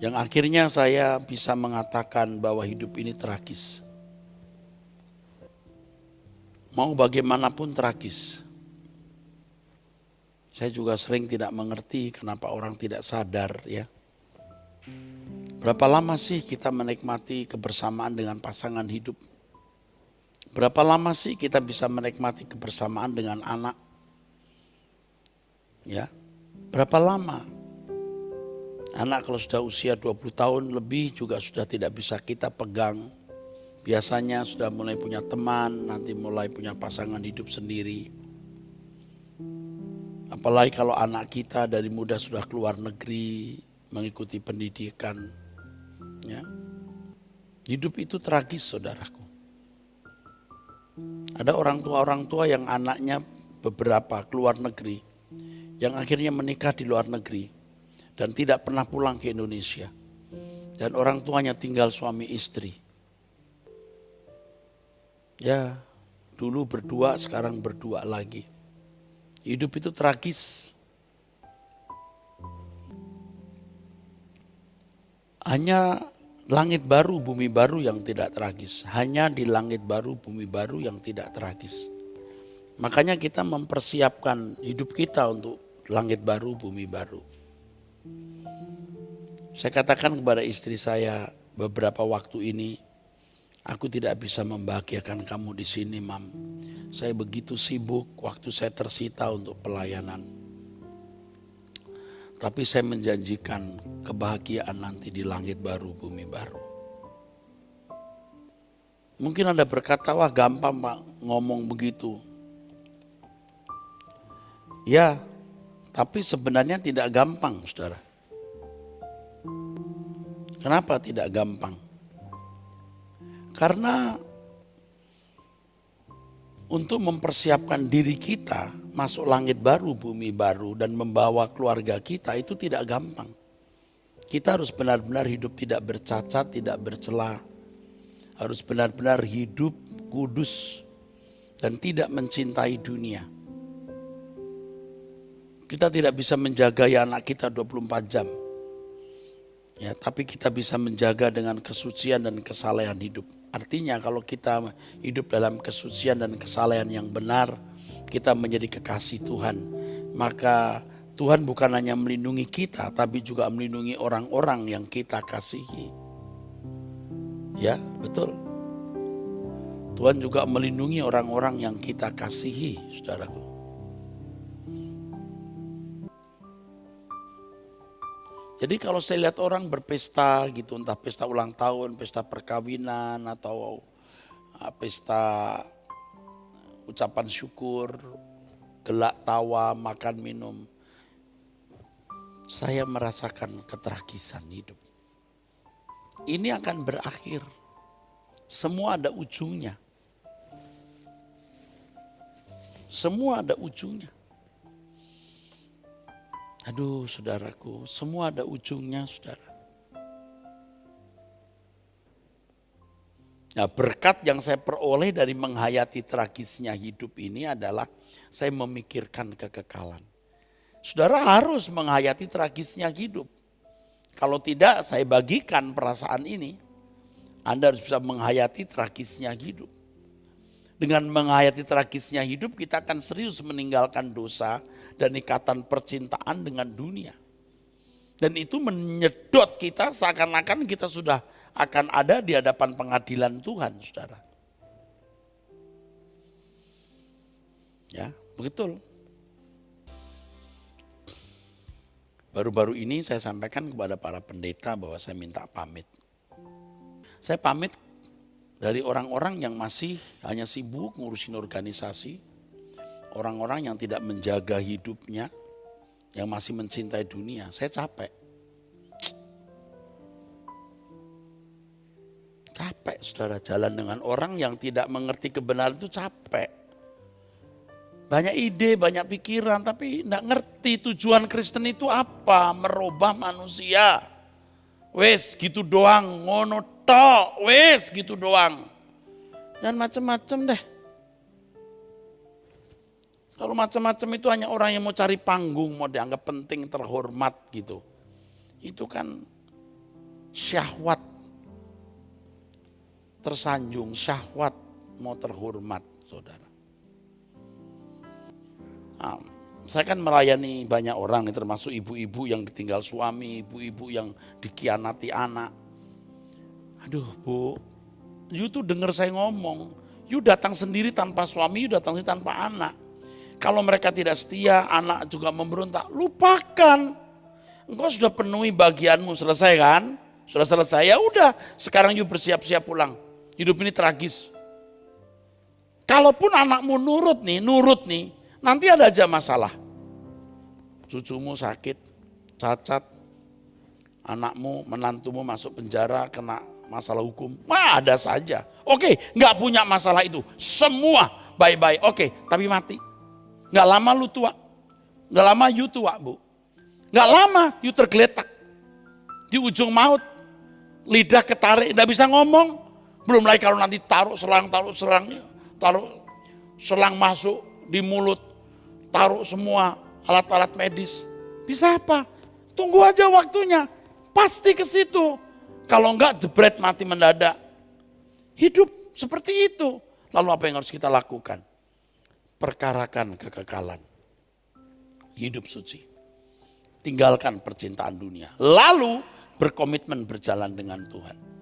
Yang akhirnya saya bisa mengatakan bahwa hidup ini tragis. Mau bagaimanapun tragis. Saya juga sering tidak mengerti kenapa orang tidak sadar ya. Berapa lama sih kita menikmati kebersamaan dengan pasangan hidup? Berapa lama sih kita bisa menikmati kebersamaan dengan anak? Ya, berapa lama? Anak kalau sudah usia 20 tahun lebih juga sudah tidak bisa kita pegang. Biasanya sudah mulai punya teman, nanti mulai punya pasangan hidup sendiri. Apalagi kalau anak kita dari muda sudah keluar negeri, mengikuti pendidikan. Ya. Hidup itu tragis, saudaraku. Ada orang tua yang anaknya beberapa keluar negeri, yang akhirnya menikah di luar negeri dan tidak pernah pulang ke Indonesia. Dan orang tuanya tinggal suami istri. Ya, dulu berdua, sekarang berdua lagi. Hidup itu tragis. Hanya langit baru, bumi baru yang tidak tragis. Hanya di langit baru, bumi baru yang tidak tragis. Makanya kita mempersiapkan hidup kita untuk langit baru, bumi baru. Saya katakan kepada istri saya beberapa waktu ini, aku tidak bisa membahagiakan kamu di sini, Mam. Saya begitu sibuk, waktu saya tersita untuk pelayanan. Tapi saya menjanjikan kebahagiaan nanti di langit baru, bumi baru. Mungkin Anda berkata, wah gampang Pak ngomong begitu. Ya, tapi sebenarnya tidak gampang, saudara. Kenapa tidak gampang? Karena untuk mempersiapkan diri kita masuk langit baru, bumi baru dan membawa keluarga kita itu tidak gampang. Kita harus benar-benar hidup tidak bercacat, tidak bercela. Harus benar-benar hidup kudus dan tidak mencintai dunia. Kita tidak bisa menjaga anak kita 24 jam. Ya, tapi kita bisa menjaga dengan kesucian dan kesalehan hidup. Artinya kalau kita hidup dalam kesucian dan kesalehan yang benar, kita menjadi kekasih Tuhan. Maka Tuhan bukan hanya melindungi kita, tapi juga melindungi orang-orang yang kita kasihi. Ya, betul. Tuhan juga melindungi orang-orang yang kita kasihi, saudaraku. Jadi kalau saya lihat orang berpesta gitu, entah pesta ulang tahun, pesta perkawinan, atau pesta ucapan syukur, gelak tawa, makan minum. Saya merasakan ketragisan hidup. Ini akan berakhir. Semua ada ujungnya. Semua ada ujungnya. Aduh saudaraku, semua ada ujungnya saudara. Nah, berkat yang saya peroleh dari menghayati tragisnya hidup ini adalah saya memikirkan kekekalan. Saudara harus menghayati tragisnya hidup. Kalau tidak, saya bagikan perasaan ini. Anda harus bisa menghayati tragisnya hidup. Dengan menghayati tragisnya hidup, kita akan serius meninggalkan dosa dan ikatan percintaan dengan dunia. Dan itu menyedot kita seakan-akan kita sudah akan ada di hadapan pengadilan Tuhan, saudara. Ya, betul. Baru-baru ini saya sampaikan kepada para pendeta bahwa saya minta pamit. Saya pamit dari orang-orang yang masih hanya sibuk ngurusin organisasi, orang-orang yang tidak menjaga hidupnya, yang masih mencintai dunia. Saya capek. Capek saudara, jalan dengan orang yang tidak mengerti kebenaran itu capek. Banyak ide, banyak pikiran, tapi tidak ngerti tujuan Kristen itu apa, merubah manusia. Wes gitu doang, ngono tok, wes gitu doang. Dan macam-macam deh. Kalau macam-macam itu hanya orang yang mau cari panggung, mau dianggap penting, terhormat gitu. Itu kan syahwat tersanjung, syahwat mau terhormat, saudara. Nah, saya kan melayani banyak orang, termasuk ibu-ibu yang ditinggal suami, ibu-ibu yang dikhianati anak. Aduh Bu, you tuh denger saya ngomong, you datang sendiri tanpa suami, you datang sendiri tanpa anak. Kalau mereka tidak setia, anak juga memberontak, lupakan. Engkau sudah penuhi bagianmu, selesai kan? Sudah selesai, ya udah, sekarang you bersiap-siap pulang. Hidup ini tragis. Kalaupun anakmu nurut nih, nanti ada aja masalah. Cucumu sakit, cacat, anakmu, menantumu masuk penjara, kena masalah hukum. Wah, ada saja. Oke, gak punya masalah itu. Semua bye-bye. Oke, tapi mati. Gak lama lu tua. Gak lama you tua, Bu. Gak lama you tergeletak. Di ujung maut, lidah ketarik, gak bisa ngomong. Belum lagi kalau nanti taruh selang masuk di mulut, taruh semua alat-alat medis. Bisa apa? Tunggu aja waktunya, pasti ke situ. Kalau enggak jebret mati mendadak. Hidup seperti itu. Lalu apa yang harus kita lakukan? Perkarakan kekekalan. Hidup suci. Tinggalkan percintaan dunia. Lalu berkomitmen berjalan dengan Tuhan.